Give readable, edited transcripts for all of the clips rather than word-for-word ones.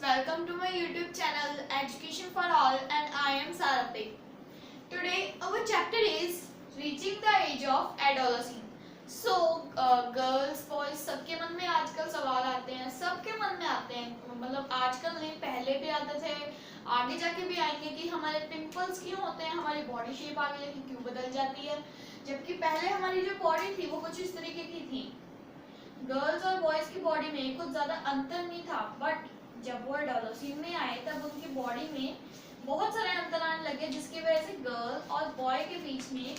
Welcome to my YouTube channel Education for All and I am Sarapik. Today our chapter is Reaching the Age of Adolescence. Girls, boys सबके मन में आजकल सवाल आते हैं, सबके मन में आते हैं, मतलब आजकल नहीं पहले भी आते थे, आगे जाके भी आएंगे कि हमारे पिंपल्स क्यों होते हैं, हमारी बॉडी शेप आगे जाके क्यों बदल जाती है, जबकि पहले हमारी जो बॉडी थी वो कुछ इस तरीके की थी। गर्ल्स और बॉयज की बॉडी में कुछ ज्यादा अंतर नहीं था, बट जब वो एडोलसेंस में आए तब उनकी बॉडी में बहुत सारे अंतर आने लगे, जिसकी वजह से गर्ल और बॉय के बीच में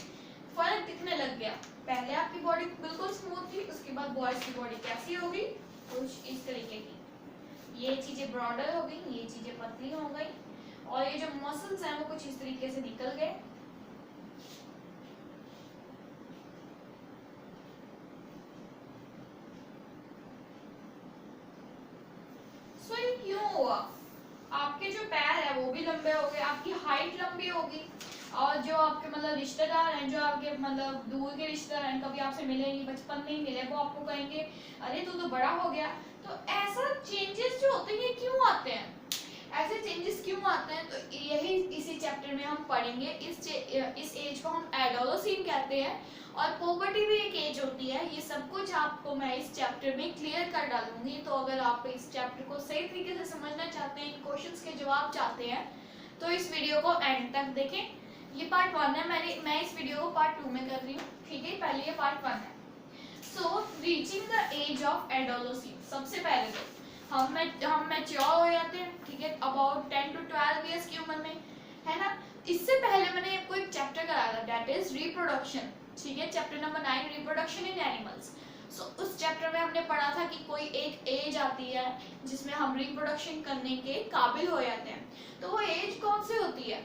फर्क दिखने लग गया। पहले आपकी बॉडी बिल्कुल स्मूथ थी, उसके बाद बॉयज की बॉडी कैसी हो गई, कुछ इस तरीके की, ये चीजें ब्रॉडर हो गई, ये चीजें पतली हो गई और ये जो मसल्स हैं वो कुछ इस तरीके से निकल गए। ये क्यों हुआ? आपके जो पैर है वो भी लंबे हो गए, आपकी हाइट लंबी होगी और जो आपके मतलब रिश्तेदार हैं, जो आपके मतलब दूर के रिश्तेदार हैं, कभी आपसे मिले नहीं, बचपन में ही मिले, वो आपको कहेंगे अरे तू तो बड़ा हो गया। तो ऐसा चेंजेस जो होते हैं क्यों आते हैं, ऐसे चेंजेस क्यों आते हैं, तो यही इसी चैप्टर में हम पढ़ेंगे। इस एज को हम एडोलसेंस कहते हैं और पोवर्टी भी एक एज होती है। ये सब कुछ आपको मैं इस चैप्टर में क्लियर कर डालूंगी। तो अगर आप इस चैप्टर को सही तरीके से समझना चाहते हैं, इन क्वेश्चंस के जवाब चाहते हैं, तो इस वीडियो को एंड तक देखें। ये पार्ट 1 है, मैं इस वीडियो को पार्ट 2 में कर रही हूँ, ठीक है। पहले ये पार्ट 1 है। So reaching the age of adolescence, सबसे पहले तो हम मैच्योर हो जाते हैं, ठीक है, अबाउट 10 to 12 इयर्स की उम्र में, है ना। इससे पहले मैंने आपको एक चैप्टर कराया था, दैट इज रिप्रोडक्शन, ठीक है, chapter number 9, reproduction in animals. So उस चैप्टर में हमने पढ़ा था कि कोई एक एज आती है जिसमें हम रिप्रोडक्शन करने के काबिल हो जाते हैं। तो वो एज कौन सी होती है,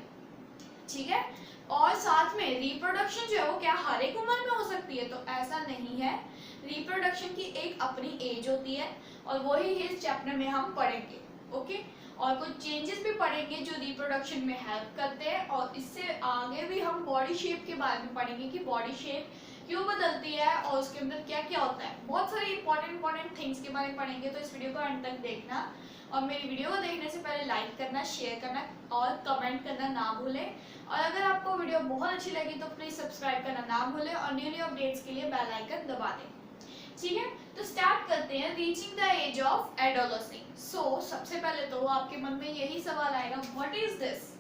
ठीक है। और साथ में रिप्रोडक्शन जो है वो क्या हर एक उम्र में हो सकती है, तो ऐसा नहीं है। रिप्रोडक्शन की एक अपनी एज होती है और वही इस चैप्टर में हम पढ़ेंगे, ओके। और कुछ चेंजेस भी पढ़ेंगे जो रिप्रोडक्शन में हेल्प करते हैं, और इससे आगे भी हम बॉडी शेप के बारे में पढ़ेंगे कि बॉडी शेप क्यों बदलती है और उसके अंदर क्या क्या होता है। बहुत सारे इंपॉर्टेंट थिंग्स के बारे में पढ़ेंगे, तो इस वीडियो को अंत तक देखना। और मेरी वीडियो को देखने से पहले लाइक करना, शेयर करना और कमेंट करना ना भूलें। और अगर आपको वीडियो बहुत अच्छी लगी तो प्लीज सब्सक्राइब करना ना भूलें और न्यू अपडेट्स के लिए बेल आइकन दबा दें, ठीक है। तो स्टार्ट करते हैं, reaching the age of adolescence. So सबसे पहले तो आपके मन में यही सवाल आएगा, what is this,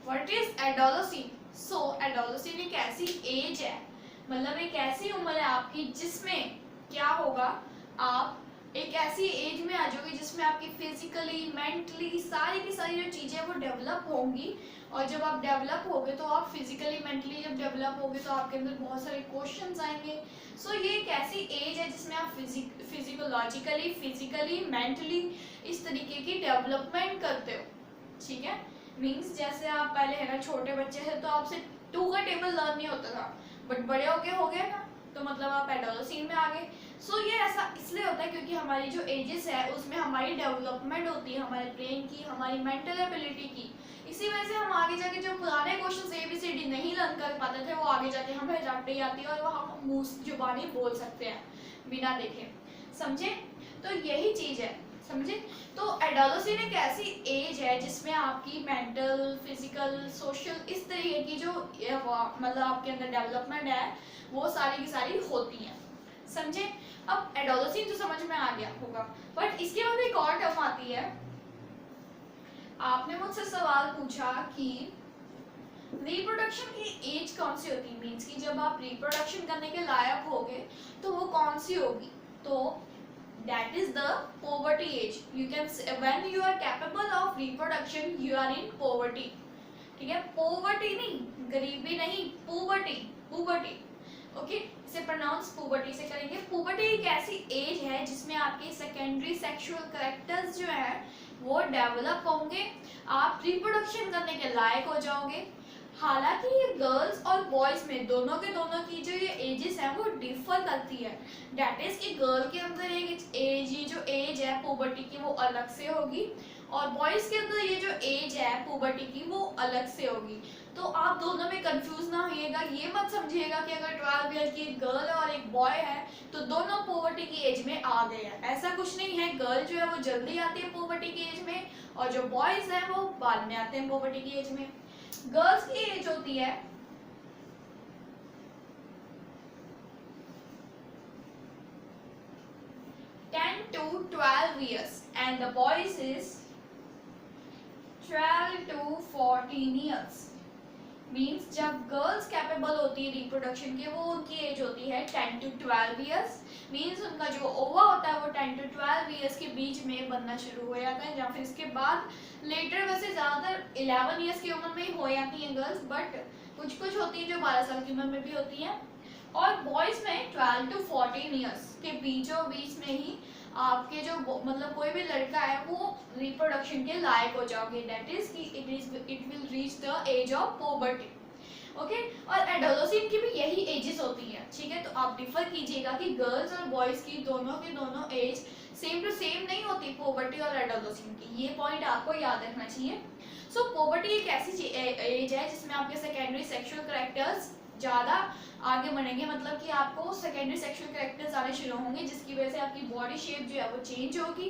what is adolescence. So adolescence एक ऐसी एज है, मतलब एक ऐसी उम्र है आपकी जिसमें क्या होगा, आप एक ऐसी एज में आ जाओगे जिसमें आपकी फिजिकली, मेंटली सारी की सारी जो चीजें वो डेवलप होंगी। और जब आप डेवलप होगे तो आप फिजिकली, मेंटली जब डेवलप होगे तो आपके अंदर बहुत सारे क्वेश्चंस आएंगे। सो ये एक ऐसी एज है जिसमें आप फिजिकोलॉजिकली, फिजिकली, मेंटली इस तरीके की डेवलपमेंट करते हो, ठीक है। मीन्स जैसे आप पहले है ना छोटे बच्चे थे तो आपसे 2 का टेबल लर्न नहीं होता था, बट बड़े हो गए ना, तो मतलब आप एडोलसेंस में आ गए। सो ये ऐसा इसलिए होता है क्योंकि हमारी जो एजेस है उसमें हमारी डेवलपमेंट होती है, हमारे ब्रेन की, हमारी मेंटल एबिलिटी की। इसी वजह से हम आगे जाके जो पुराने क्वेश्चन ABCD नहीं लर्न कर पाते थे, वो आगे जाके हमें रट आती है और वो हम मुंह जुबानी बोल सकते हैं बिना देखे, समझे। तो यही चीज है, समझे। तो एडोलसेंस एक ऐसी एज है जिसमें आपकी मेंटल, फिजिकल, सोशल इस तरीके की जो मतलब आपके अंदर डेवलपमेंट है वो सारी की सारी होती है, समझे। अब एडोलसेंस तो समझ में आ गया होगा, बट इसके बाद एक और टर्म आती है। आपने मुझसे सवाल पूछा कि रिप्रोडक्शन की एज कौन सी होती है, मीन्स कि जब आप रिप्रोडक्शन करने के लायक होगे तो वो कौन सी होगी। तो that is the poverty age. You can say when you are capable of reproduction you are in poverty, ठीक है। poverty नहीं, गरीबी नहीं, poverty, poverty, ओके। इसे प्रोनाउंस पुबर्टी से करेंगे। पुबर्टी एक ऐसी एज है जिसमें आपके सेकेंडरी सेक्सुअल कैरेक्टर्स जो है वो डेवलप होंगे, आप रिप्रोडक्शन करने के लायक हो जाओगे, हालांकि ये गर्ल्स और बॉयज में दोनों की जो ये एजेस हैं वो डिफर करती है। डेट इज कि गर्ल के अंदर एक एज, ये जो एज है पुबर्टी की वो अलग से होगी, और बॉयज के अंदर ये जो एज है पुबर्टी की वो अलग से होगी। तो आप दोनों में कंफ्यूज ना होइएगा, ये मत समझिएगा कि अगर 12 ईयर की एक गर्ल और एक बॉय है तो दोनों पोवर्टी की एज में आ गए हैं। ऐसा कुछ नहीं है। गर्ल जो है वो जल्दी आती है पोवर्टी की एज में, और जो बॉयज हैं वो बाद में आते हैं पोवर्टी की एज में। गर्ल्स की एज होती है 10 to 12 years and the boys is 12 to 14 years। Means जब गर्ल्स कैपेबल होती है रिप्रोडक्शन के, वो उनकी एज होती है 10 to 12 years। मीन्स उनका जो ओवा होता है वो 10 to 12 years के बीच में बनना शुरू हो जाता है, या फिर इसके बाद लेटर वैसे ज़्यादातर 11 years की उम्र में ही हो जाती हैं गर्ल्स, बट कुछ कुछ होती है जो 12 साल की उम्र में भी होती हैं। और बॉयज़ में 12 to 14 years के बीचों बीच में ही आपके जो मतलब कोई भी लड़का है वो रिप्रोडक्शन के लायक हो जाओगे। दैट इज कि it will reach the age of poverty. Okay, और एडोलसेंट की भी यही एजेस होती है। ठीक है, तो आप डिफर कीजिएगा कि गर्ल्स और बॉयज की दोनों एज सेम टू सेम नहीं होती पोवर्टी और एडोलसेंट की। ये पॉइंट आपको याद रखना चाहिए। सो पोवर्टी एक ऐसी एज है जिसमें आपके सेकेंडरी सेक्सुअल कैरेक्टर्स ज़्यादा आगे बढ़ेंगे, मतलब कि आपको सेकेंडरी सेक्सुअल कैरेक्टर्स आने शुरू होंगे, जिसकी वजह से आपकी बॉडी शेप जो है वो चेंज होगी।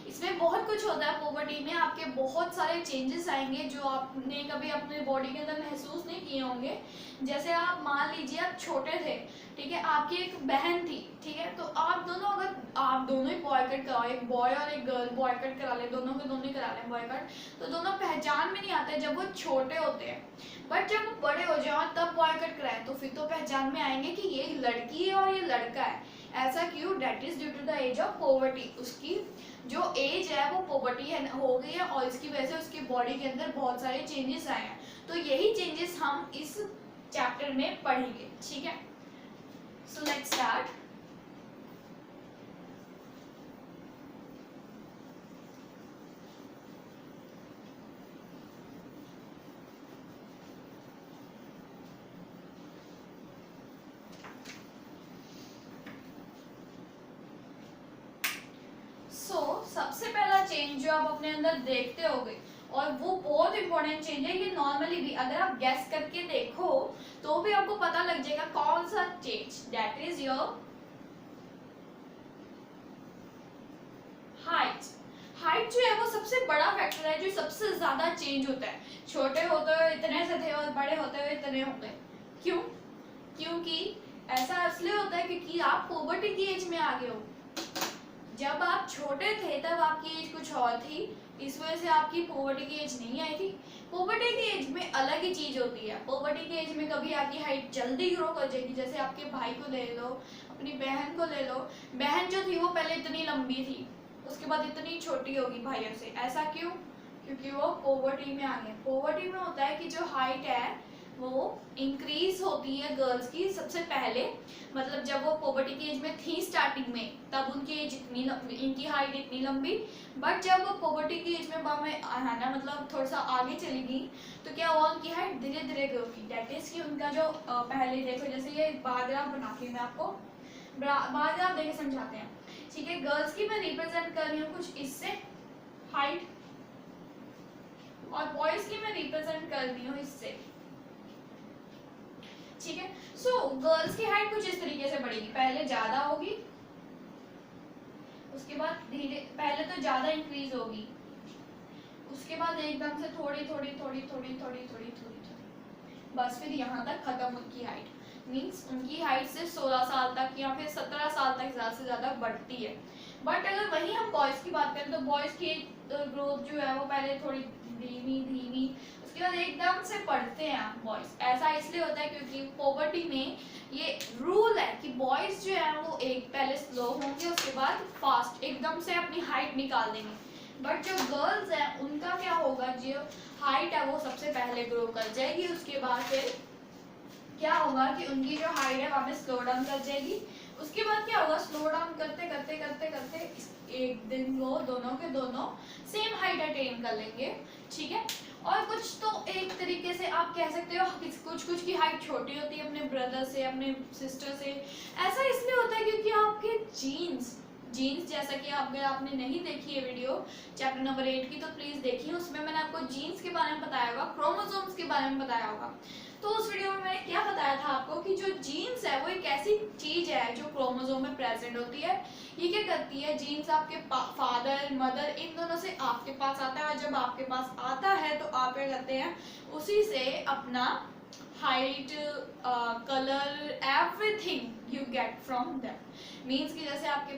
इसमें बहुत कुछ होता है पोवर्टी में, आपके बहुत सारे चेंजेस आएंगे जो आपने कभी अपने बॉडी के अंदर महसूस नहीं किए होंगे। जैसे आप मान लीजिए आप छोटे थे, ठीक है, आपकी एक बहन थी, ठीक है, तो आप दोनों अगर आप दोनों ही बॉय कट कराओ, एक बॉय और एक गर्ल बॉय कट करा ले, दोनों के दोनों ही करा लें बॉय कट, तो दोनों पहचान में नहीं आते जब वो छोटे होते हैं। बट जब वो बड़े हो जाओ तब बॉय कट कराएं तो फिर तो पहचान में आएंगे कि ये लड़की है और ये लड़का है। ऐसा क्यों? That is due to the age of poverty. उसकी जो एज है वो पोवर्टी है हो गई है, और इसकी वजह से उसकी बॉडी के अंदर बहुत सारे चेंजेस आए हैं। तो यही चेंजेस हम इस चैप्टर में पढ़ेंगे। ठीक है, सो लेट्स स्टार्ट। सबसे पहला चेंज जो आप अपने अंदर देखते होगे, और वो बहुत इंपॉर्टेंट चेंज है, ये नॉर्मली भी अगर आप गैस करके देखो तो भी आपको पता लग जाएगा कौन सा change. That is your height. Height जो है वो सबसे बड़ा फैक्टर है जो सबसे ज्यादा चेंज होता है। छोटे होते हुए इतने से थे और बड़े होते हुए इतने हो गए। क्यों? क्योंकि ऐसा इसलिए होता है क्योंकि आप पोवर्टी की एज में आ गए हो। जब आप छोटे थे तब आपकी एज कुछ और थी, इस वजह से आपकी पोवर्टी की एज नहीं आई थी। पोवर्टी की एज में अलग ही चीज होती है। पोवर्टी की एज में कभी आपकी हाइट जल्दी ग्रो कर जाएगी, जैसे आपके भाई को ले लो, अपनी बहन को ले लो। बहन जो थी वो पहले इतनी लंबी थी, उसके बाद इतनी छोटी होगी भाइयों से। ऐसा क्यों? क्योंकि वो पोवर्टी में आ गए। पोवर्टी में होता है कि जो हाइट है वो इंक्रीज होती है गर्ल्स की सबसे पहले, मतलब जब वो पोवर्टी की एज में थी स्टार्टिंग में तब उनकी एज इनकी हाइट इतनी लंबी, बट जब वो पोवर्टी की एज में है ना, मतलब थोड़ा सा आगे चली गई तो क्या हुआ, उनकी हाइट धीरे धीरे ग्रो की। दैट इज कि उनका जो पहले देखो, जैसे ये बारग्राफ बना के मैं आपको बारग्राफ देके समझाते हैं। ठीक है, गर्ल्स की मैं रिप्रेजेंट कर रही हूँ कुछ इससे हाइट, और बॉयज की मैं रिप्रेजेंट कर रही हूँ इससे। ठीक है, सो गर्ल्स की हाइट कुछ इस तरीके से बढ़ेगी, पहले ज्यादा होगी, उसके बाद धीरे, पहले तो ज्यादा इंक्रीज होगी, उसके बाद एकदम से थोड़ी थोड़ी थोड़ी थोड़ी थोड़ी थोड़ी थोड़ी थोड़ी, बस फिर यहाँ तक खत्म उनकी हाइट। मीन्स उनकी हाइट से 16 साल तक या फिर 17 साल तक ज्यादा से ज्यादा बढ़ती है। बट अगर वही हम बॉयज की बात करें तो बॉयज की ग्रोथ जो है वो पहले थोड़ी धीमी धीमी, उसके बाद एकदम से पढ़ते हैं बॉयज। ऐसा इसलिए होता है क्योंकि पोवर्टी में ये रूल है कि बॉयज जो है वो एक पहले स्लो होंगे, उसके बाद फास्ट एकदम से अपनी हाइट निकाल देंगे। बट जो गर्ल्स हैं उनका क्या होगा, जो हाइट है वो सबसे पहले ग्रो कर जाएगी, उसके बाद फिर क्या होगा कि उनकी जो हाइट है वहाँ पे स्लो डाउन कर जाएगी, उसके बाद क्या होगा, स्लो डाउन करते करते करते करते एक दिन वो दोनों के दोनों सेम हाइट अटेन कर लेंगे, ठीक है। और कुछ तो एक तरीके से आप कह सकते हो कुछ कुछ की हाइट छोटी होती है अपने ब्रदर से, अपने सिस्टर से। ऐसा इसलिए होता है क्योंकि आपके जीन्स जैसा कि अगर आपने नहीं देखी है वीडियो चैप्टर नंबर 8 की तो प्लीज देखिए, उसमें मैंने आपको जीन्स के बारे में बताया होगा, क्रोमोसोम्स के बारे में बताया होगा। तो उस वीडियो में मैंने क्या बताया था आपको कि जो जीन्स है वो एक ऐसी चीज है जो क्रोमोसोम में प्रेजेंट होती है। ये क्या करती है, जीन्स आपके फादर मदर इन दोनों से आपके पास आता है, और जब आपके पास आता है तो आप क्या करते हैं, उसी से अपना height, colour, everything you get from that. Means कि जैसे आपके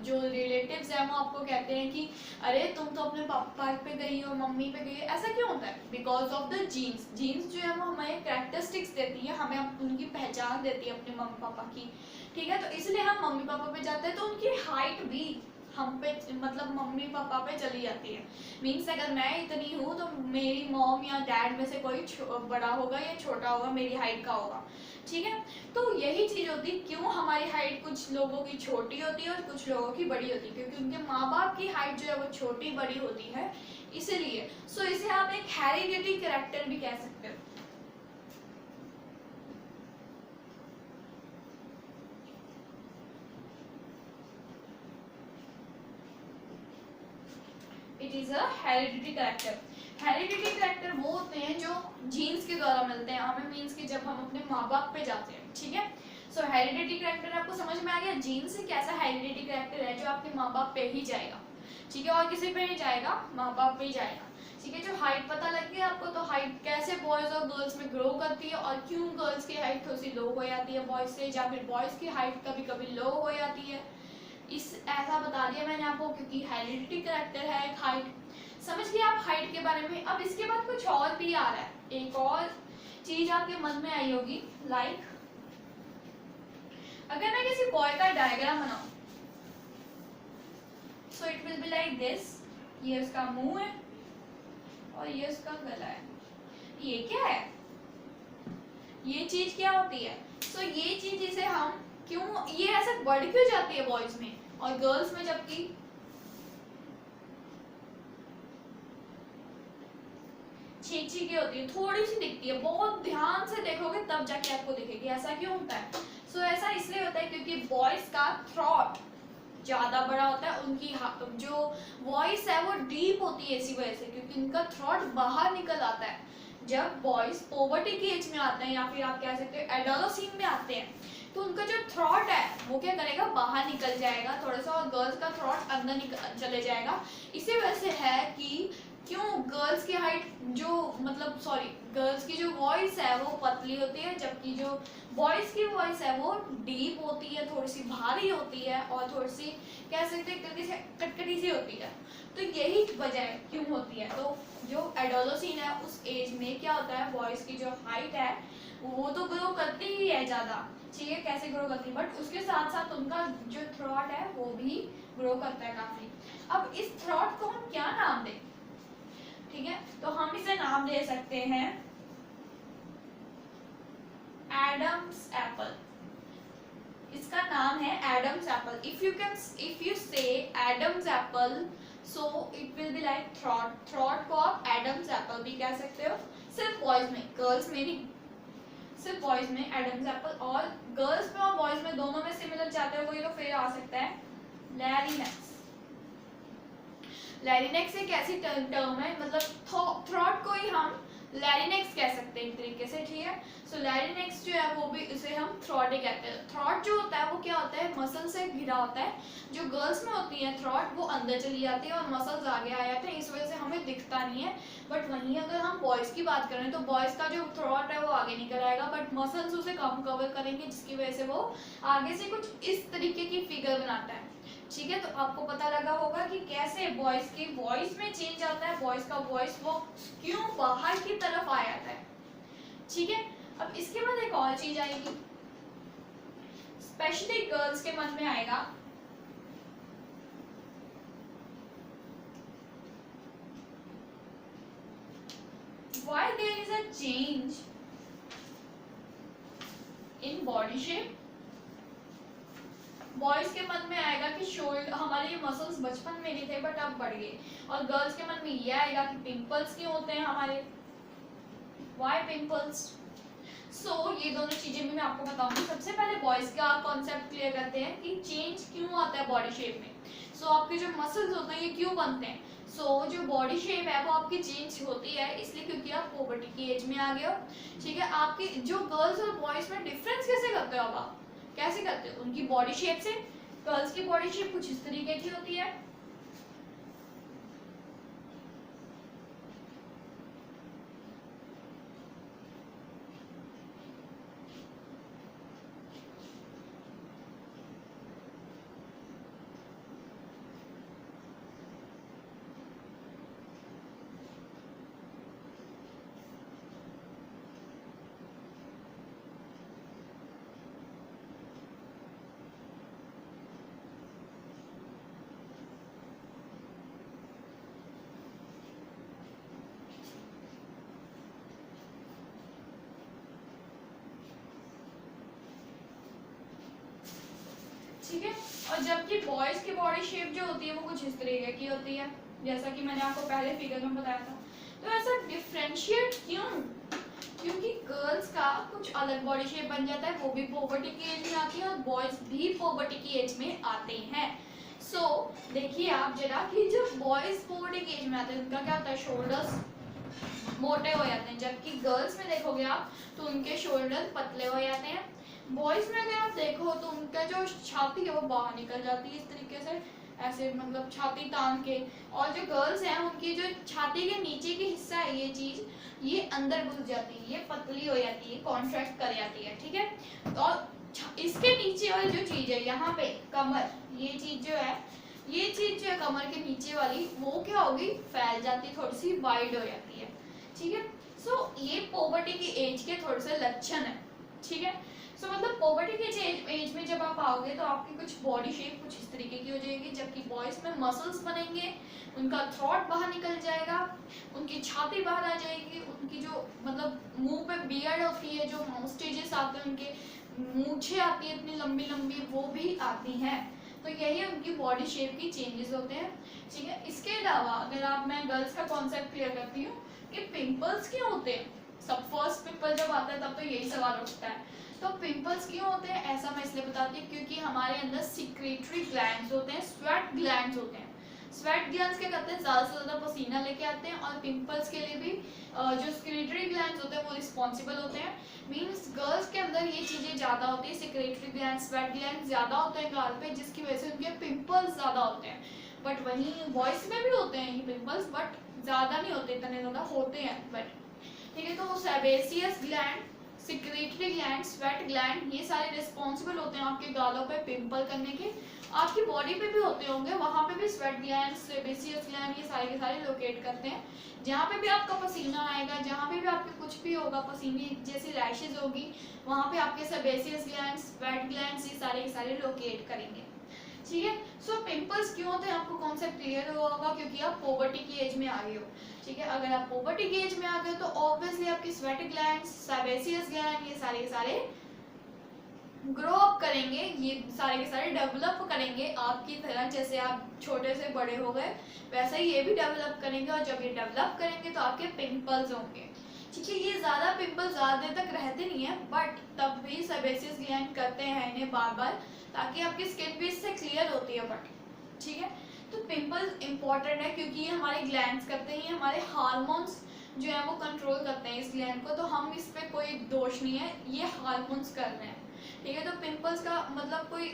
जो रिलेटिव्स हैं वो आपको कहते हैं कि अरे तुम तो अपने पापा पे गई हो, मम्मी पे गई हो। ऐसा क्यों होता है? Because of the genes. Genes जो है वो हमें कैरेक्टरिस्टिक्स देती है, हमें उनकी पहचान देती है अपने मम्मी पापा की, ठीक है। तो इसलिए हम मम्मी पापा पे जाते हैं तो उनकी हाइट भी हम पे मतलब मम्मी पापा पे चली जाती है। मीन्स अगर मैं इतनी हूँ तो मेरी मॉम या डैड में से कोई बड़ा होगा या छोटा होगा, मेरी हाइट का होगा, ठीक है। तो यही चीज होती है, क्यों हमारी हाइट कुछ लोगों की छोटी होती है और कुछ लोगों की बड़ी होती है, क्योंकि उनके माँ बाप की हाइट जो है वो छोटी बड़ी होती है, इसीलिए। सो इसे आप एक हेरिडिटी कैरेक्टर भी कह सकते हो। It is a heredity character. Heredity character वो होते हैं जो जीन्स के द्वारा मिलते हैं हमें, मीन्स कि जब हम अपने माँ बाप पे जाते हैं, ठीक है। सो हेरिडिटी कैरेक्टर आपको समझ में आ गया, जीन्स एक ऐसा हेरिडिटी कैरेक्टर है जो आपके माँ बाप पे ही जाएगा, ठीक है, और किसी पे नहीं जाएगा, माँ बाप पे ही जाएगा, ठीक है। जो हाइट पता लग गया आपको, तो हाइट कैसे बॉयज और गर्ल्स में ग्रो करती है और क्यों गर्ल्स की हाइट थोड़ी सी लो हो जाती है बॉयज से, या फिर बॉयज की हाइट कभी कभी लो हो जाती है, इस ऐसा बता दिया मैंने आपको, क्योंकि हेरिडिटी कैरेक्टर है एक हाइट। समझ गए आप हाइट के बारे में। अब इसके बाद कुछ और भी आ रहा है, एक और चीज आपके मन में आई होगी, लाइक अगर मैं किसी बॉय का डायग्राम बनाऊं, so it will be like this. ये उसका मुंह है और ये उसका गला है। ये क्या है, ये चीज क्या होती है? सो ये चीज इसे हम क्यों, ये ऐसे बढ़ क्यों जाती है बॉयज में और गर्ल्स में, जबकि छींची की होती है, थोड़ी सी दिखती है, बहुत ध्यान से देखोगे तब जाके आपको दिखेगी। ऐसा क्यों होता है? सो ऐसा इसलिए होता है क्योंकि बॉयज का थ्रॉट ज्यादा बड़ा होता है, उनकी जो वॉइस है वो डीप होती है इसी वजह से, क्योंकि उनका थ्रॉट बाहर निकल आता है। जब बॉयज पोवर्टी की एज में आते हैं या फिर आप कह सकते हो एडोलसेंस में आते हैं, तो उनका जो थ्रॉट है वो क्या करेगा, बाहर निकल जाएगा थोड़ा सा, और गर्ल्स का थ्रॉट अंदर चले जाएगा। इसी वजह से है कि क्यों गर्ल्स की हाइट जो मतलब सॉरी गर्ल्स की जो वॉइस है वो पतली होती है, जबकि जो बॉयज की वॉइस है वो डीप होती है, थोड़ी सी भारी होती है और थोड़ी सी कह सकते हैं कटकटी सी होती है। तो यही वजह क्यों होती है। तो जो एडोलसेंस है उस एज में क्या होता है, बॉयज की जो हाइट है वो तो ग्रो करती ही है ज्यादा, ठीक है, कैसे ग्रो करती है, बट उसके साथ साथ उनका जो थ्रॉट है वो भी ग्रो करता है काफी। अब इस थ्रॉट को हम क्या नाम दें, ठीक है, तो हम इसे नाम दे सकते हैं एडम्स एप्पल। इसका नाम है एडम्स एप्पल। इफ यू से Adam's apple, so it will be like throat. Throat को आप एडम्स एप्पल भी कह सकते हो, सिर्फ बॉयज में, गर्ल्स में नहीं, सिर्फ बॉयज में एडम्स एप्पल। और गर्ल्स में और बॉयज में दोनों में सिमिलर चाहते हो कोई तो फिर आ सकता है लैरिनेक्स। लैरिनेक्स एक ऐसी टर्म है, मतलब थ्रॉट को ही हम लैरिनेक्स कह सकते हैं एक तरीके से, ठीक है। सो लैरिनेक्स जो है वो भी इसे हम थ्रॉट ही कहते हैं। थ्रॉट जो होता है वो क्या होता है, मसल से घिरा होता है। जो गर्ल्स में होती है थ्रॉट वो अंदर चली जाती है और मसल्स आगे आ जाते हैं, इस वजह से हमें दिखता नहीं है। बट वहीं अगर हम बॉयज की बात करें तो बॉयज का जो थ्रॉट है वो आगे निकल आएगा, बट मसल्स उसे कम कवर करेंगे, जिसकी वजह से वो आगे से कुछ इस तरीके की फिगर बनाता है, ठीक है। तो आपको पता लगा होगा कि कैसे बॉयज की वॉइस में चेंज आता है, बॉयज का वॉइस वो क्यों बाहर की तरफ आ जाता है, ठीक है। अब इसके बाद एक और चीज आएगी, स्पेशली गर्ल्स के मन में आएगा, why there is a change in body shape boys के मन में आएगा कि शोल्डर, हमारे ये मसल्स बचपन में नहीं थे बट अब बढ़ गए, और गर्ल्स के मन में ये आएगा कि पिंपल्स क्यों होते हैं हमारे, व्हाई पिंपल्स। सो ये दोनों चीजें भी मैं आपको बताऊंगी। सबसे पहले बॉयज का कॉन्सेप्ट क्लियर करते हैं कि चेंज क्यों आता है बॉडी शेप में। सो आपके जो मसल्स होते हैं ये क्यों बनते हैं। सो जो बॉडी शेप है वो आपकी चेंज होती है इसलिए क्योंकि आप पुबर्टी की एज में आ गए हो, ठीक है। आपकी जो गर्ल्स और बॉयज में डिफरेंस कैसे करते हो, अब आप कैसे करते हो उनकी बॉडी शेप से। गर्ल्स की बॉडी शेप कुछ इस तरीके की होती है, ठीक है। और जबकि बॉयज की बॉडी शेप जो होती है वो कुछ इस तरीके की होती है, जैसा कि मैंने आपको पहले फिगर में बताया था। तो ऐसा डिफरेंशिएट क्यों, क्योंकि गर्ल्स का कुछ अलग बॉडी शेप बन जाता है, वो भी पुबर्टी की एज में आती है, और बॉयज भी पुबर्टी की एज में आते हैं। सो देखिए आप जरा कि जब बॉयज पुबर्टी की एज में आते हैं उनका क्या होता है, शोल्डर्स मोटे हो जाते हैं, जबकि गर्ल्स में देखोगे आप तो उनके शोल्डर पतले हो जाते हैं। बॉयज में अगर आप देखो तो उनका जो छाती है वो बाहर निकल जाती है इस तरीके से, ऐसे मतलब छाती तान के। और जो गर्ल्स हैं उनकी जो छाती के नीचे की हिस्सा है ये चीज, ये अंदर घुस जाती है, ये पतली हो जाती है, कॉन्ट्रैक्ट कर जाती है, ठीक है। और इसके नीचे वाली जो चीज है यहाँ पे कमर, ये चीज जो है, ये चीज जो है कमर के नीचे वाली, वो क्या होगी, फैल जाती है, थोड़ी सी वाइड हो जाती है, ठीक है। सो ये पुबर्टी की एज के थोड़े से लक्षण है, ठीक है। सो मतलब पुबर्टी के एज में जब आप आओगे तो आपकी कुछ बॉडी शेप कुछ इस तरीके की हो जाएगी, जबकि बॉयज में मसल्स बनेंगे, उनका थ्रॉट बाहर निकल जाएगा, उनकी छाती बाहर आ जाएगी, उनकी जो मतलब मुंह पे बियर्ड होती है, जो माउस्टेजेस आते हैं उनके, मूछें आती है इतनी लंबी लंबी, वो भी आती हैं। तो यही उनकी बॉडी शेप की चेंजेस होते हैं, ठीक है। इसके अलावा अगर आप, मैं गर्ल्स का कॉन्सेप्ट क्लियर करती हूँ कि पिंपल्स क्यों होते हैं। सब फर्स्ट पिंपल जब आता है तब तो यही सवाल उठता है, तो पिंपल्स क्यों होते हैं, ऐसा मैं इसलिए बताती हूँ क्योंकि हमारे अंदर सिक्रेटरी ग्लैंड्स होते हैं, स्वेट ग्लैंड्स होते हैं। स्वेट ग्लैंड्स क्या करते हैं, ज़्यादा से ज़्यादा पसीना लेके आते हैं, और पिंपल्स के लिए भी जो सिक्रेटरी ग्लैंड्स होते हैं वो रिस्पॉन्सिबल होते हैं। मीन्स गर्ल्स के अंदर ये चीज़ें ज़्यादा होती है, सिक्रेटरी ग्लैंड, स्वेट ग्लैंड ज़्यादा होते हैं गाल पे, जिसकी वजह से उनके पिंपल्स ज़्यादा होते हैं। बट वहीं बॉयज़ में भी होते हैं ये पिंपल्स, बट ज़्यादा नहीं होते, इतने ज़्यादा होते हैं बट, ठीक है। तो sebaceous gland, secretory gland, sweat gland, ये सारे रिस्पॉन्सिबल होते हैं आपके गालों पे पिंपल करने के। आपकी बॉडी पे भी होते होंगे, वहाँ पे भी स्वेट ग्लैंड, सेबेसियस ग्लैंड, ये सारे के सारे लोकेट करते हैं। जहाँ पे भी आपका पसीना आएगा, जहाँ पे भी आपके कुछ भी होगा, पसीने जैसी रैशेज होगी, वहाँ पे आपके सेबेसियस ग्लैंड, स्वेट ग्लैंड, ये सारे के सारे लोकेट करेंगे, ठीक है। सो पिंपल्स क्यों होते हैं आपको कॉन्सेप्ट क्लियर हुआ होगा, क्योंकि आप पुबर्टी की एज में आ गए हो, ठीक है। अगर आप पुबर्टी की एज में आ गए तो ऑब्वियसली आपकी स्वेट ग्लैंड, सेबेसियस ग्लैंड, ये सारे के सारे ग्रो अप करेंगे, ये सारे के सारे डेवलप करेंगे आपकी तरह, जैसे आप छोटे से बड़े हो गए वैसे ही ये भी डेवलप करेंगे, और जब ये डेवलप करेंगे तो आपके पिंपल्स होंगे, ठीक है। ये ज़्यादा पिंपल्स ज़्यादा देर तक रहते नहीं है, बट तब भी सेबेसियस ग्लैंड करते हैं इन्हें बार बार, ताकि आपकी स्किन भी इससे क्लियर होती है, बट ठीक है। तो पिंपल्स इंपॉर्टेंट है क्योंकि ये हमारे ग्लैंड्स करते हैं, हमारे हार्मोन्स जो है वो कंट्रोल करते हैं इस ग्लैंड को, तो हम इस पे कोई दोष नहीं है, ये हार्मोन्स कर रहे हैं, ठीक है। तो पिंपल्स का मतलब कोई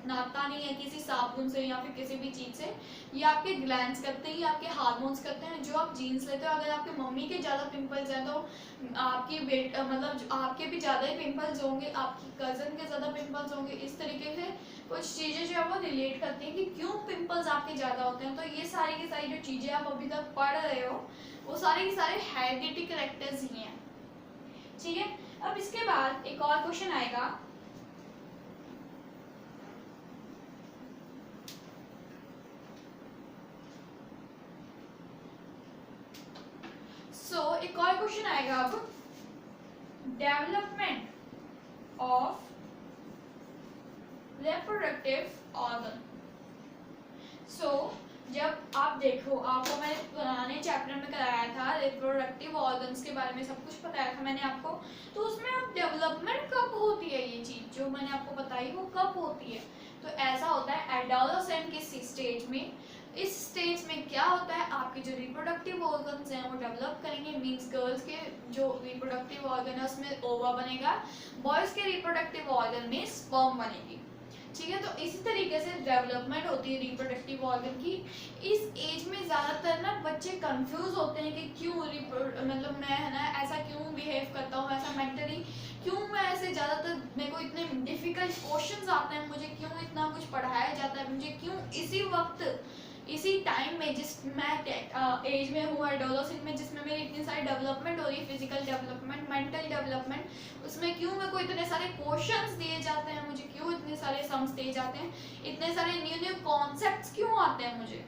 नाता नहीं है किसी साबुन से या फिर किसी भी चीज़ से, ये आपके ग्लैंड्स करते हैं, ये आपके हार्मोन्स करते हैं, जो आप जीन्स लेते हो। अगर आपके मम्मी के ज़्यादा पिंपल्स हैं तो आपकी मतलब आपके भी ज़्यादा ही पिंपल्स होंगे, आपकी कज़न के ज़्यादा पिंपल्स होंगे, इस तरीके से कुछ चीज़ें जो है वो रिलेट करती हैं कि क्यों पिंपल्स आपके ज़्यादा होते हैं। तो ये सारी की सारी जो चीज़ें आप अभी तक पढ़ रहे हो वो सारे के सारे हेरिडिटी कैरेक्टर्स ही हैं, ठीक है। अब इसके बाद एक और क्वेश्चन आएगा, एक और क्वेश्चन आएगा अब, डेवलपमेंट ऑफ रिप्रोडक्टिव ऑर्गन। सो जब आप देखो, आपको मैंने पुराने चैप्टर में कराया था रिप्रोडक्टिव ऑर्गन्स के बारे में, सब कुछ बताया था मैंने आपको, तो उसमें अब डेवलपमेंट कब होती है, ये चीज़ जो मैंने आपको बताई वो कब होती है। तो ऐसा होता है एडोलसेंट के स्टेज में। इस स्टेज में क्या होता है, आपके जो रिप्रोडक्टिव ऑर्गन्स हैं वो डेवलप करेंगे। मींस गर्ल्स के जो रिप्रोडक्टिव ऑर्गन है उसमें ओवा बनेगा, बॉयज़ के रिप्रोडक्टिव ऑर्गन में स्पर्म बनेगी। ठीक है, तो इसी तरीके से डेवलपमेंट होती है रिप्रोडक्टिव ऑर्गन की। इस एज में ज़्यादातर ना बच्चे कंफ्यूज होते हैं कि क्यों मतलब मैं है ना ऐसा क्यों बिहेव करता हूँ, ऐसा मेंटली क्यों मैं ऐसे, ज़्यादातर मेरे को इतने डिफिकल्ट क्वेश्चंस आते हैं, मुझे क्यों इतना कुछ पढ़ाया जाता है, मुझे क्यों इसी वक्त इसी टाइम में जिस मैं एज में हूँ एडोलसेंट में, जिसमें मेरी इतनी सारी डेवलपमेंट हो रही है, फिजिकल डेवलपमेंट, मेंटल डेवलपमेंट, उसमें क्यों मेरे को इतने सारे क्वेश्चंस दिए जाते हैं, मुझे क्यों इतने सारे सम्स दिए जाते हैं, इतने सारे न्यू न्यू कॉन्सेप्ट्स क्यों आते हैं मुझे।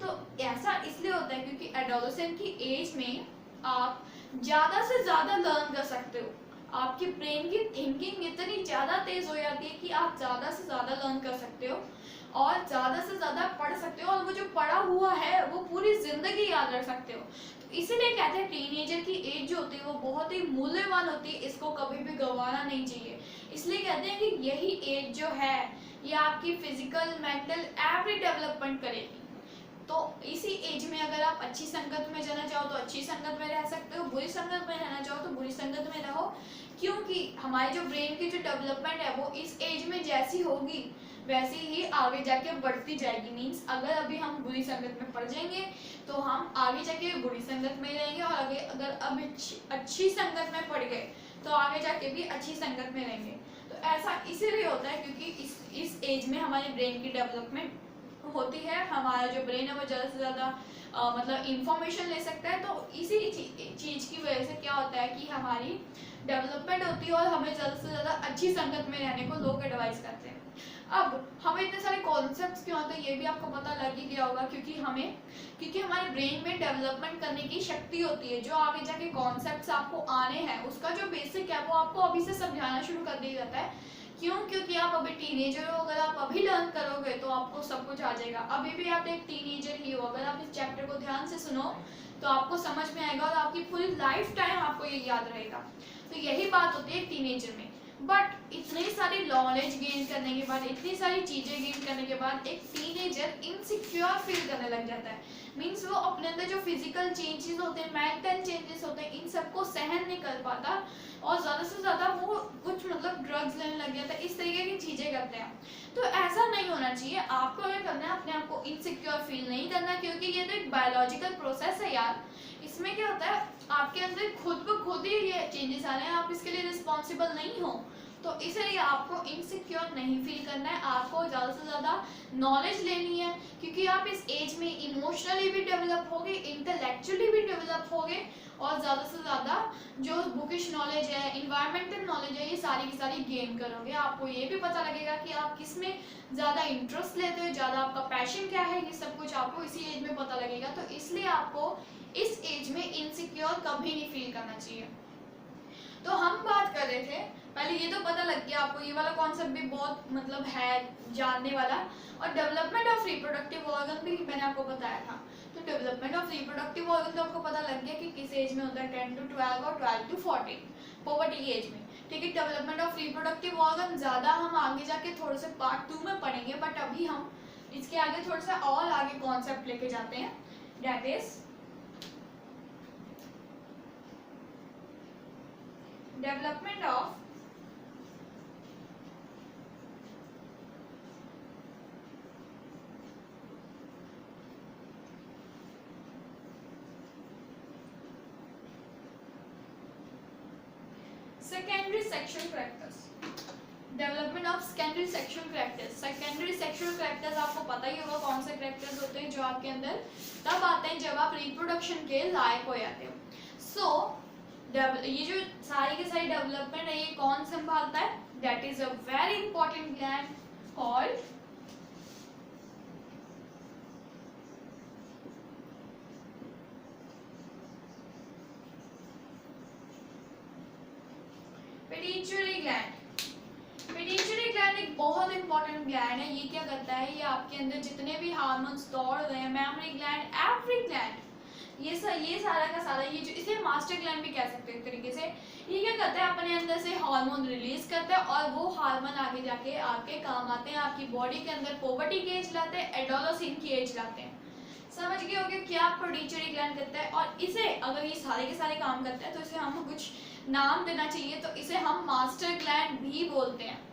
तो ऐसा इसलिए होता है क्योंकि एडोलसेंट की एज में आप ज़्यादा से ज़्यादा लर्न कर सकते हो, आपकी ब्रेन की थिंकिंग इतनी ज़्यादा तेज़ हो जाती है कि आप ज़्यादा से ज़्यादा लर्न कर सकते हो और ज़्यादा से ज़्यादा पढ़ सकते हो, और वो जो पढ़ा हुआ है वो पूरी ज़िंदगी याद रख सकते हो। तो इसीलिए कहते हैं टीनेजर की एज जो होती है वो बहुत ही मूल्यवान होती है, इसको कभी भी गंवाना नहीं चाहिए। इसलिए कहते हैं कि यही एज जो है ये आपकी फिजिकल, मेंटल, एवरी डेवलपमेंट करेगी। तो इसी एज में अगर आप अच्छी संगत में जाना चाहो तो अच्छी संगत में रह सकते हो, बुरी संगत में रहना चाहो तो बुरी संगत में रहो, क्योंकि हमारी जो ब्रेन की जो डेवलपमेंट है वो इस एज में जैसी होगी वैसी ही आगे जाके बढ़ती जाएगी। मीन्स अगर अभी हम बुरी संगत में पड़ जाएंगे तो हम आगे जाके बुरी संगत में रहेंगे, और आगे अगर अब अच्छी संगत में पड़ गए तो आगे जाके भी अच्छी संगत में रहेंगे। तो ऐसा इसीलिए होता है क्योंकि इस एज में हमारे ब्रेन की डेवलपमेंट होती है, हमारा जो ब्रेन है वो ज़्यादा से ज़्यादा मतलब इंफॉर्मेशन ले सकता है। तो इसी चीज़ की वजह से क्या होता है कि हमारी डेवलपमेंट होती है और हमें ज़्यादा से ज़्यादा अच्छी संगत में रहने को लोग एडवाइस करते हैं। अब हमें इतने सारे कॉन्सेप्ट्स क्यों आते हैं ये भी आपको पता लग ही गया होगा, क्योंकि हमारे ब्रेन में डेवलपमेंट करने की शक्ति होती है। जो आगे जाके कॉन्सेप्ट्स आपको आने हैं उसका जो बेसिक है वो आपको अभी से समझाना शुरू कर दिया जाता है। क्यों? क्योंकि आप अभी टीनेजर हो, अगर आप अभी लर्न करोगे तो आपको सब कुछ आ जाएगा। अभी भी आप एक टीनेजर ही हो, अगर आप इस चैप्टर को ध्यान से सुनो तो आपको समझ में आएगा और आपकी पूरी लाइफ टाइम आपको ये याद रहेगा। तो यही बात होती है टीनेजर में। बट इतनी सारी नॉलेज गेन करने के बाद, इतनी सारी चीज़ें गेन करने के बाद एक टीनेजर इनसिक्योर फील करने लग जाता है। मीन्स वो अपने अंदर जो फिजिकल चेंजेस होते हैं, मेंटल चेंजेस होते हैं, इन सबको सहन नहीं कर पाता और ज़्यादा से ज़्यादा वो कुछ मतलब ड्रग्स लेने लग जाता है, इस तरीके की चीज़ें करते हैं। तो ऐसा नहीं होना चाहिए। आपको अगर करना है अपने आप को इनसिक्योर फील नहीं करना, क्योंकि ये तो एक बायोलॉजिकल प्रोसेस है यार। इसमें क्या होता है आपके अंदर खुद ब खुद ही ये चेंजेस आ रहे हैं, आप इसके लिए रिस्पॉन्सिबल नहीं हो। तो इसलिए आपको इनसिक्योर नहीं फील करना है, आपको ज़्यादा से ज़्यादा नॉलेज लेनी है, क्योंकि आप इस एज में इमोशनली भी डेवलप होगे, इंटेलेक्चुअली भी डेवलप होगे, और ज़्यादा से ज़्यादा जो बुकिश नॉलेज है, इन्वायरमेंटल नॉलेज है, ये सारी की सारी गेन करोगे। आपको ये भी पता लगेगा कि आप किस में ज़्यादा इंटरेस्ट लेते हो, ज़्यादा आपका पैशन क्या है, ये सब कुछ आपको इसी एज में पता लगेगा। तो इसलिए आपको इस एज में इनसिक्योर कभी नहीं फील करना चाहिए। तो हम बात कर रहे थे, पहले ये तो पता लग गया आपको, ये वाला कॉन्सेप्ट भी बहुत मतलब है जानने वाला, और डेवलपमेंट ऑफ रिप्रोडक्टिव ऑर्गन भी मैंने आपको बताया था। तो डेवलपमेंट ऑफ रिप्रोडक्टिव ऑर्गन तो आपको पता लग गया कि किस एज में होता है, 10 to 12 और 12 to 14 पोवर्टी एज में। ठीक है, डेवलपमेंट ऑफ रिप्रोडक्टिव ऑर्गन ज़्यादा हम आगे जाके थोड़े से पार्ट 2 में पढ़ेंगे, बट अभी हम इसके आगे थोड़ा सा और आगे कॉन्सेप्ट लेके जाते हैं, that is development of secondary sexual characters. Development of secondary sexual characters. Secondary sexual characters आपको पता ही होगा कौन से कैरेक्टर्स होते हैं जो आपके अंदर तब आते हैं जब आप रिप्रोडक्शन के लायक हो जाते हो। सो ये जो सारी की सारी डेवलपमेंट है ये कौन संभालता है? That is a very important gland called pituitary gland. Pituitary gland gland एक बहुत इंपॉर्टेंट ग्लैंड है। ये क्या करता है, ये आपके अंदर जितने भी हार्मोन्स दौड़ रहे हैं, मेमोरी ग्लैंड, एवरी ग्लैंड, ये सारा का सारा, ये जो इसे मास्टर ग्लैंड भी कह सकते हैं एक तरीके से, ये क्या करता है अपने अंदर से हार्मोन रिलीज करता है और वो हार्मोन आगे जाके आपके काम आते हैं, आपकी बॉडी के अंदर पोवर्टी की एज लाते हैं, एडोलसेंस की एज लाते हैं। समझ गए होगे क्या पिट्यूटरी ग्लैंड करता है। और इसे अगर ये सारे के सारे काम करता है तो इसे हम कुछ नाम देना चाहिए, तो इसे हम मास्टर ग्लैंड भी बोलते हैं।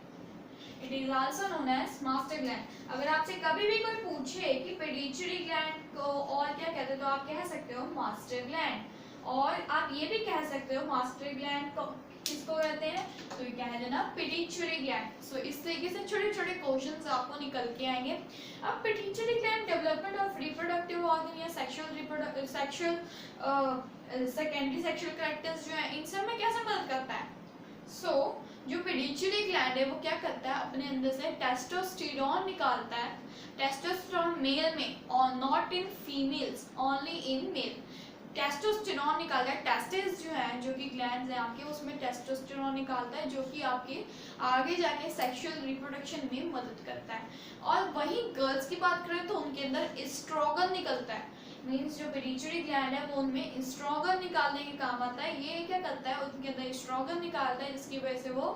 It is also known as master gland. अगर आपसे कभी भी कोई पूछे कि पिट्यूटरी ग्लैंड को और क्या कहते हैं, तो आप कह सकते हो मास्टर ग्लैंड। और आप ये भी कह सकते हो मास्टर ग्लैंड को किसको कहते हैं, तो ये कह देना पिट्यूटरी ग्लैंड। सो इस तरीके से छोटे छोटे क्वेश्चंस आपको निकल के आएंगे। अब pituitary gland development of reproductive organ या सेक्सुअल सेकेंडरी सेक्सुअल कैरेक्टर्स जो है, इन सब में कैसे मदद करता है। सो जो पिट्यूटरी ग्लैंड है वो क्या करता है, अपने अंदर से टेस्टोस्टेरोन निकालता है। टेस्टोस्टेरोन मेल में और not in females, only in male. Testosterone निकालता है, टेस्टिस जो है, जो कि ग्लैंड्स हैं आपके, उसमें टेस्टोस्टेरोन निकालता है, जो कि आपके आगे जाके सेक्सुअल रिप्रोडक्शन में मदद करता है। और वहीं गर्ल्स की बात करें तो उनके अंदर एस्ट्रोजन निकलता है। मीन्स जो पिट्यूटरी ग्लैंड है वो उनमें एस्ट्रोजन निकालने के काम आता है। ये क्या करता है, उनके अंदर एस्ट्रोजन निकालता है, जिसकी वजह से वो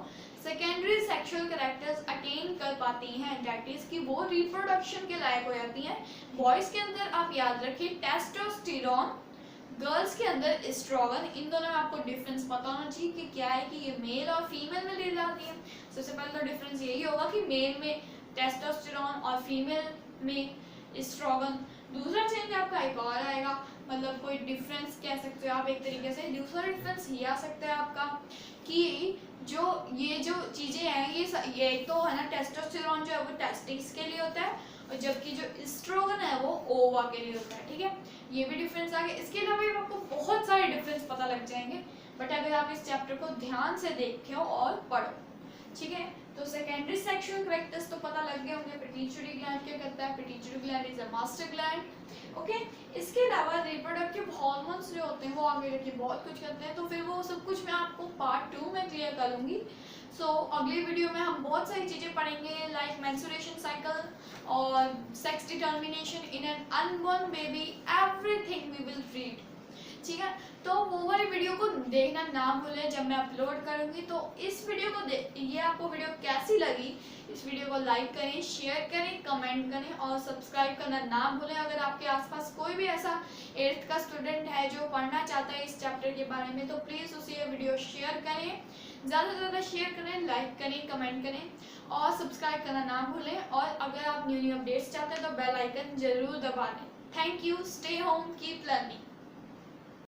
सेकेंडरी सेक्सुअल कैरेक्टर्स अटेन कर पाती हैं, दैट इज कि वो रिप्रोडक्शन के लायक हो जाती हैं। बॉयज के अंदर आप याद रखिए टेस्टोस्टेरोन, गर्ल्स के अंदर एस्ट्रोजन। इन दोनों में आपको डिफरेंस पता होना चाहिए कि क्या है, कि ये मेल और फीमेल में ले जाती है। सबसे पहले तो डिफरेंस यही होगा कि मेल में टेस्टोस्टेरोन और फीमेल में एस्ट्रोजन। दूसरा चेंज आपका एक और आएगा, मतलब कोई डिफरेंस कह सकते हो आप एक तरीके से। दूसरा डिफरेंस ये आ सकता है आपका कि ये जो चीज़ें हैं, ये तो है ना, टेस्टोस्टेरोन जो है वो टेस्टिस के लिए होता है, और जबकि जो एस्ट्रोजन है वो ओवा के लिए होता है। ठीक है, ये भी डिफरेंस आ गया। इसके अलावा भी आपको बहुत सारे डिफरेंस पता लग जाएंगे, बट अगर आप इस चैप्टर को ध्यान से देखो और पढ़ो। ठीक है, तो सेकेंडरी सेक्सुअल कैरेक्टर्स तो पता लग गए होंगे। पिट्यूटरी ग्लैंड क्या करता है, pituitary gland is a master gland. Okay, इसके अलावा रिप्रोडक्टिव हार्मोन्स जो होते हैं वो आगे जाके बहुत कुछ करते हैं, तो फिर वो सब कुछ मैं आपको पार्ट 2 में क्लियर करूंगी। सो अगली वीडियो में हम बहुत सारी चीज़ें पढ़ेंगे, लाइक मेंस्ट्रुएशन साइकिल और sex determination in an unborn baby, everything we will read. ठीक है, तो वो वाली वीडियो को देखना ना भूलें जब मैं अपलोड करूंगी। तो इस वीडियो को ये आपको वीडियो कैसी लगी, इस वीडियो को लाइक करें, शेयर करें, कमेंट करें और सब्सक्राइब करना ना भूलें। अगर आपके आसपास कोई भी ऐसा 8th का स्टूडेंट है जो पढ़ना चाहता है इस चैप्टर के बारे में, तो प्लीज़ उसे ये वीडियो शेयर करें, ज़्यादा से ज़्यादा शेयर करें, लाइक करें, कमेंट करें और सब्सक्राइब करना ना भूलें। और अगर आप न्यू अपडेट्स चाहते हैं तो बेल आइकन जरूर दबा दें। Thank you, stay home, keep learning.